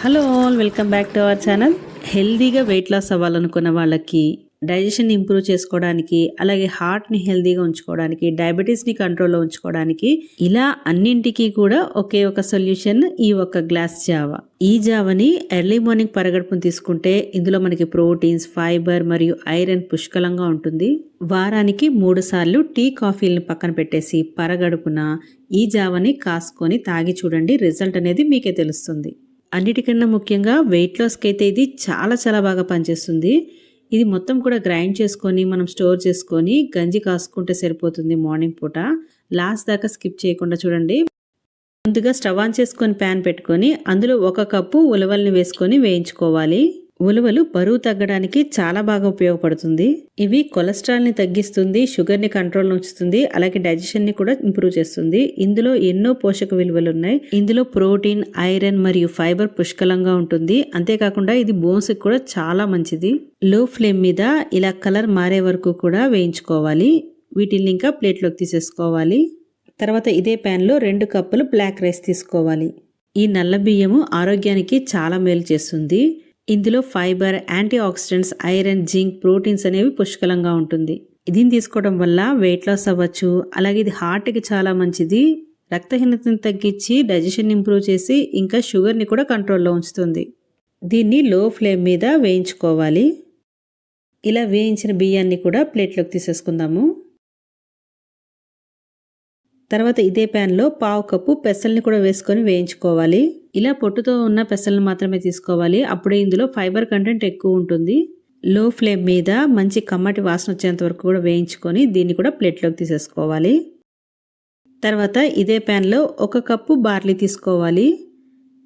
Hello all, welcome back to our channel. హెల్దీగా weight loss అవ్వాలనుకున్న వాళ్ళకి, digestion improve చేసుకోవడానికి, అలాగే హార్ట్ని హెల్దీగా ఉంచుకోవడానికి, డయాబెటీస్ని కంట్రోల్లో ఉంచుకోవడానికి, ఇలా అన్నింటికీ కూడా ఒకే ఒక సొల్యూషన్ ఈ ఒక గ్లాస్ జావా. ఈ జావని ఎర్లీ మార్నింగ్ పరగడుపును తీసుకుంటే ఇందులో మనకి ప్రోటీన్స్, ఫైబర్ మరియు ఐరన్ పుష్కలంగా ఉంటుంది. వారానికి 3 సార్లు టీ కాఫీలను పక్కన పెట్టేసి పరగడుపున ఈ జావని కాసుకొని తాగి చూడండి. రిజల్ట్ అనేది మీకే తెలుస్తుంది. అన్నిటికన్నా ముఖ్యంగా వెయిట్ లాస్కి అయితే ఇది చాలా చాలా బాగా పనిచేస్తుంది. ఇది మొత్తం కూడా గ్రైండ్ చేసుకొని మనం స్టోర్ చేసుకొని గంజి కాసుకుంటే సరిపోతుంది. మార్నింగ్ పూట లాస్ట్ దాకా స్కిప్ చేయకుండా చూడండి. ముందుగా స్టవ్ ఆన్ చేసుకొని ప్యాన్ పెట్టుకొని అందులో 1 కప్పు ఉలవల్ని వేసుకొని వేయించుకోవాలి. ఉలవలు బరువు తగ్గడానికి చాలా బాగా ఉపయోగపడుతుంది. ఇవి కొలెస్ట్రాల్ని తగ్గిస్తుంది, షుగర్ని కంట్రోల్లో ఉంచుతుంది, అలాగే డైజెషన్ని కూడా ఇంప్రూవ్ చేస్తుంది. ఇందులో ఎన్నో పోషక విలువలు ఉన్నాయి. ఇందులో ప్రోటీన్, ఐరన్ మరియు ఫైబర్ పుష్కలంగా ఉంటుంది. అంతేకాకుండా ఇది బోన్స్కి కూడా చాలా మంచిది. లో ఫ్లేమ్ మీద ఇలా కలర్ మారే వరకు కూడా వేయించుకోవాలి. వీటిని ఇంకా ప్లేట్లోకి తీసేసుకోవాలి. తర్వాత ఇదే ప్యాన్లో 2 కప్పులు బ్లాక్ రైస్ తీసుకోవాలి. ఈ నల్ల బియ్యము ఆరోగ్యానికి చాలా మేలు చేస్తుంది. ఇందులో fibre, antioxidants, iron, zinc, proteins అనేవి పుష్కలంగా ఉంటుంది. దీన్ని తీసుకోవడం వల్ల వెయిట్ లాస్ అవ్వచ్చు. అలాగే ఇది హార్ట్కి చాలా మంచిది. రక్తహీనతను తగ్గించి డైజెషన్ ఇంప్రూవ్ చేసి ఇంకా షుగర్ని కూడా కంట్రోల్లో ఉంచుతుంది. దీన్ని లో ఫ్లేమ్ మీద వేయించుకోవాలి. ఇలా వేయించిన బియ్యాన్ని కూడా ప్లేట్లోకి తీసేసుకుందాము. తర్వాత ఇదే ప్యాన్లో 1/2 కప్పు పెసల్ని కూడా వేసుకొని వేయించుకోవాలి. ఇలా పొట్టుతో ఉన్న పెసలను మాత్రమే తీసుకోవాలి. అప్పుడే ఇందులో ఫైబర్ కంటెంట్ ఎక్కువ ఉంటుంది. లో ఫ్లేమ్ మీద మంచి కమ్మటి వాసన వచ్చేంత వరకు కూడా వేయించుకొని దీన్ని కూడా ప్లేట్లోకి తీసేసుకోవాలి. తర్వాత ఇదే ప్యాన్లో 1 కప్పు బార్లీ తీసుకోవాలి.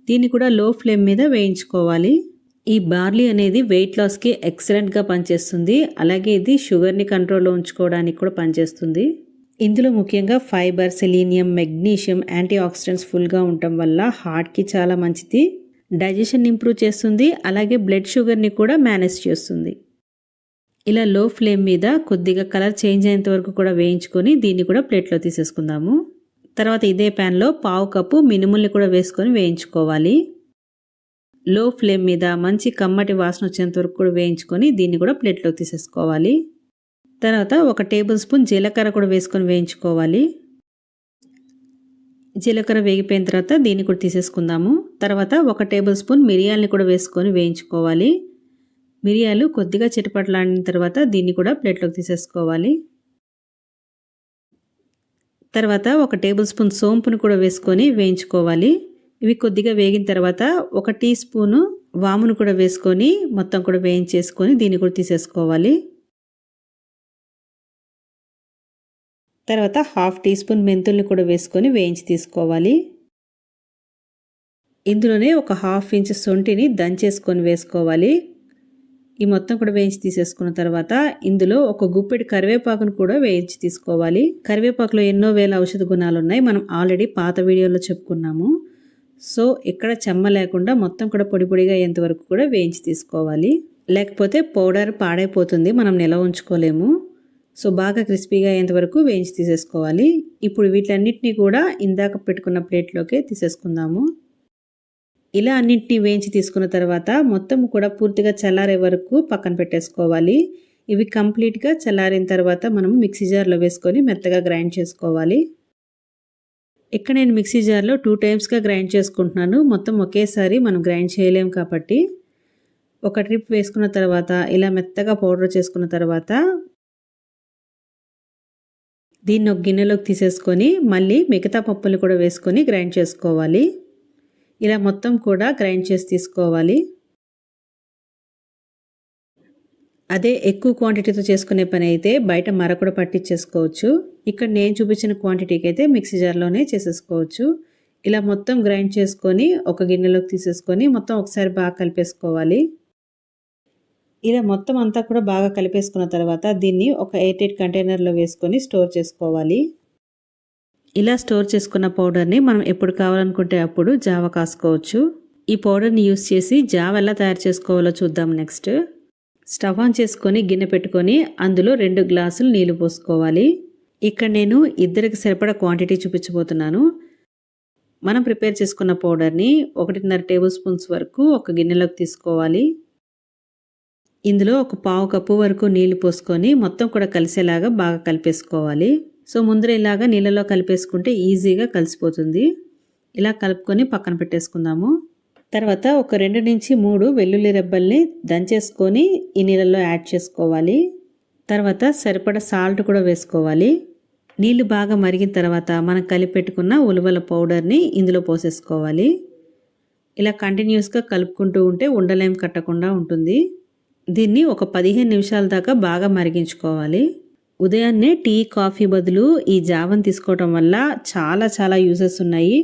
దీన్ని కూడా లో ఫ్లేమ్ మీద వేయించుకోవాలి. ఈ బార్లీ అనేది వెయిట్ లాస్కి ఎక్సలెంట్గా పనిచేస్తుంది. అలాగే ఇది షుగర్ని కంట్రోల్లో ఉంచుకోవడానికి కూడా పనిచేస్తుంది. ఇందులో ముఖ్యంగా fibre, selenium, magnesium, antioxidants ఫుల్గా ఉండటం వల్ల హార్ట్కి చాలా మంచిది. డైజెషన్ ఇంప్రూవ్ చేస్తుంది. అలాగే బ్లడ్ షుగర్ని కూడా మేనేజ్ చేస్తుంది. ఇలా లో ఫ్లేమ్ మీద కొద్దిగా కలర్ చేంజ్ అయ్యేంత వరకు కూడా వేయించుకొని దీన్ని కూడా ప్లేట్లో తీసేసుకుందాము. తర్వాత ఇదే ప్యాన్లో 1/2 కప్పు మినుముల్ని కూడా వేసుకొని వేయించుకోవాలి. లో ఫ్లేమ్ మీద మంచి కమ్మటి వాసన వచ్చేంత వరకు కూడా వేయించుకొని దీన్ని కూడా ప్లేట్లో తీసేసుకోవాలి. తర్వాత 1 టేబుల్ స్పూన్ జీలకర్ర కూడా వేసుకొని వేయించుకోవాలి. జీలకర్ర వేగిపోయిన తర్వాత దీన్ని కూడా తీసేసుకుందాము. తర్వాత 1 టేబుల్ స్పూన్ మిరియాలని కూడా వేసుకొని వేయించుకోవాలి. మిరియాలు కొద్దిగా చిటపటలాడిన తర్వాత దీన్ని కూడా ప్లేట్లోకి తీసేసుకోవాలి. తర్వాత 1 టేబుల్ స్పూన్ సోంపును కూడా వేసుకొని వేయించుకోవాలి. ఇవి కొద్దిగా వేగిన తర్వాత 1 టీ స్పూను వామును కూడా వేసుకొని మొత్తం కూడా వేయించేసుకొని దీన్ని కూడా తీసేసుకోవాలి. తర్వాత 1/2 టీ స్పూన్ మెంతుల్ని కూడా వేసుకొని వేయించి తీసుకోవాలి. ఇందులోనే 1/2 ఇంచ్ సొంటిని దంచేసుకొని వేసుకోవాలి. ఈ మొత్తం కూడా వేయించి తీసేసుకున్న తర్వాత ఇందులో 1 గుప్పెడు కరివేపాకును కూడా వేయించి తీసుకోవాలి. కరివేపాకులో ఎన్నో వేల ఔషధ గుణాలు ఉన్నాయి. మనం ఆల్రెడీ పాత వీడియోలో చెప్పుకున్నాము. సో ఇక్కడ చెమ్మ లేకుండా మొత్తం కూడా పొడి పొడిగా అయ్యేంత వరకు కూడా వేయించి తీసుకోవాలి. లేకపోతే పౌడర్ పాడైపోతుంది, మనం నిల్వ ఉంచుకోలేము. సో బాగా క్రిస్పీగా అయ్యేంత వరకు వేయించి తీసేసుకోవాలి. ఇప్పుడు వీటన్నిటిని కూడా ఇందాక పెట్టుకున్న ప్లేట్లోకి తీసేసుకుందాము. ఇలా అన్నింటినీ వేయించి తీసుకున్న తర్వాత మొత్తం కూడా పూర్తిగా చల్లారే వరకు పక్కన పెట్టేసుకోవాలి. ఇవి కంప్లీట్గా చల్లారిన తర్వాత మనం మిక్సీ జార్లో వేసుకొని మెత్తగా గ్రైండ్ చేసుకోవాలి. ఇక్కడ నేను మిక్సీ జార్లో 2 టైమ్స్గా గ్రైండ్ చేసుకుంటున్నాను. మొత్తం ఒకేసారి మనం గ్రైండ్ చేయలేము కాబట్టి 1 ట్రిప్ వేసుకున్న తర్వాత ఇలా మెత్తగా పౌడర్ చేసుకున్న తర్వాత దీన్ని ఒక గిన్నెలోకి తీసేసుకొని మళ్ళీ మిగతా పప్పులు కూడా వేసుకొని గ్రైండ్ చేసుకోవాలి. ఇలా మొత్తం కూడా గ్రైండ్ చేసి తీసుకోవాలి. అదే ఎక్కువ క్వాంటిటీతో చేసుకునే పని అయితే బయట మర కూడా పట్టించేసుకోవచ్చు. ఇక్కడ నేను చూపించిన క్వాంటిటీకి అయితే మిక్సీ జార్లోనే చేసేసుకోవచ్చు. ఇలా మొత్తం గ్రైండ్ చేసుకొని ఒక గిన్నెలోకి తీసేసుకొని మొత్తం ఒకసారి బాగా కలిపేసుకోవాలి. ఇలా మొత్తం అంతా కూడా బాగా కలిపేసుకున్న తర్వాత దీన్ని ఒక ఎయిర్ టైట్ కంటైనర్లో వేసుకొని స్టోర్ చేసుకోవాలి. ఇలా స్టోర్ చేసుకున్న పౌడర్ని మనం ఎప్పుడు కావాలనుకుంటే అప్పుడు జావ కాసుకోవచ్చు. ఈ పౌడర్ని యూస్ చేసి జావ ఎలా తయారు చేసుకోవాలో చూద్దాం. నెక్స్ట్ స్టవ్ ఆన్ చేసుకొని గిన్నె పెట్టుకొని అందులో 2 గ్లాసులు నీళ్లు పోసుకోవాలి. ఇక్కడ నేను 2కి సరిపడా క్వాంటిటీ చూపించబోతున్నాను. మనం ప్రిపేర్ చేసుకున్న పౌడర్ని 1.5 టేబుల్ స్పూన్స్ వరకు ఒక గిన్నెలోకి తీసుకోవాలి. ఇందులో ఒక పావు కప్పు వరకు నీళ్లు పోసుకొని మొత్తం కూడా కలిసేలాగా బాగా కలిపేసుకోవాలి. సో ముందర ఇలాగా నీళ్ళలో కలిపేసుకుంటే ఈజీగా కలిసిపోతుంది. ఇలా కలుపుకొని పక్కన పెట్టేసుకుందాము. తర్వాత ఒక 2 నుంచి 3 వెల్లుల్లి రెబ్బల్ని దంచేసుకొని ఈ నీళ్ళలో యాడ్ చేసుకోవాలి. తర్వాత సరిపడా సాల్ట్ కూడా వేసుకోవాలి. నీళ్లు బాగా మరిగిన తర్వాత మనం కలిపెట్టుకున్న ఉలువల పౌడర్ని ఇందులో పోసేసుకోవాలి. ఇలా కంటిన్యూస్గా కలుపుకుంటూ ఉంటే ఉండలేం కట్టకుండా ఉంటుంది. దీన్ని ఒక 15 నిమిషాల దాకా బాగా మరిగించుకోవాలి. ఉదయాన్నే టీ కాఫీ బదులు ఈ జావను తీసుకోవడం వల్ల చాలా యూజెస్ ఉన్నాయి.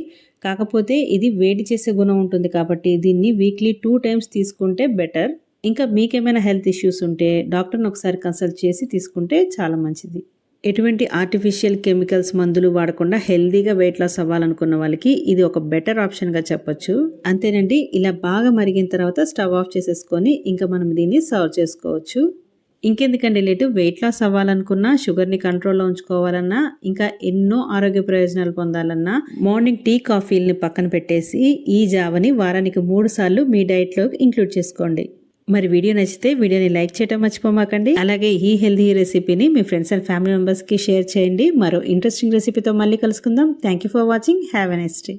కాకపోతే ఇది వేడి చేసే గుణం ఉంటుంది కాబట్టి దీన్ని వీక్లీ 2 టైమ్స్ తీసుకుంటే బెటర్. ఇంకా మీకేమైనా హెల్త్ ఇష్యూస్ ఉంటే డాక్టర్ని ఒకసారి కన్సల్ట్ చేసి తీసుకుంటే చాలా మంచిది. ఎటువంటి ఆర్టిఫిషియల్ కెమికల్స్ మందులు వాడకుండా హెల్దీగా వెయిట్ లాస్ అవ్వాలనుకున్న వాళ్ళకి ఇది ఒక బెటర్ ఆప్షన్గా చెప్పొచ్చు. అంతేనండి, ఇలా బాగా మరిగిన తర్వాత స్టవ్ ఆఫ్ చేసేసుకొని ఇంకా మనం దీన్ని సర్వ్ చేసుకోవచ్చు. ఇంకెందుకండి లేటు, వెయిట్ లాస్ అవ్వాలనుకున్నా, షుగర్ని కంట్రోల్లో ఉంచుకోవాలన్నా, ఇంకా ఎన్నో ఆరోగ్య ప్రయోజనాలు పొందాలన్నా మార్నింగ్ టీ కాఫీల్ని పక్కన పెట్టేసి ఈ జావని వారానికి 3 సార్లు మీ డైట్లో ఇంక్లూడ్ చేసుకోండి. మరి వీడియో నచ్చితే వీడియోని లైక్ చేయడం మర్చిపోమాకండి. అలాగే ఈ హెల్దీ రెసిపీని మీ ఫ్రెండ్స్ అండ్ ఫ్యామిలీ మెంబర్స్కి షేర్ చేయండి. మరో ఇంట్రెస్టింగ్ రెసిపీతో మళ్ళీ కలుసుకుందాం. Thank you for watching. Have a nice day.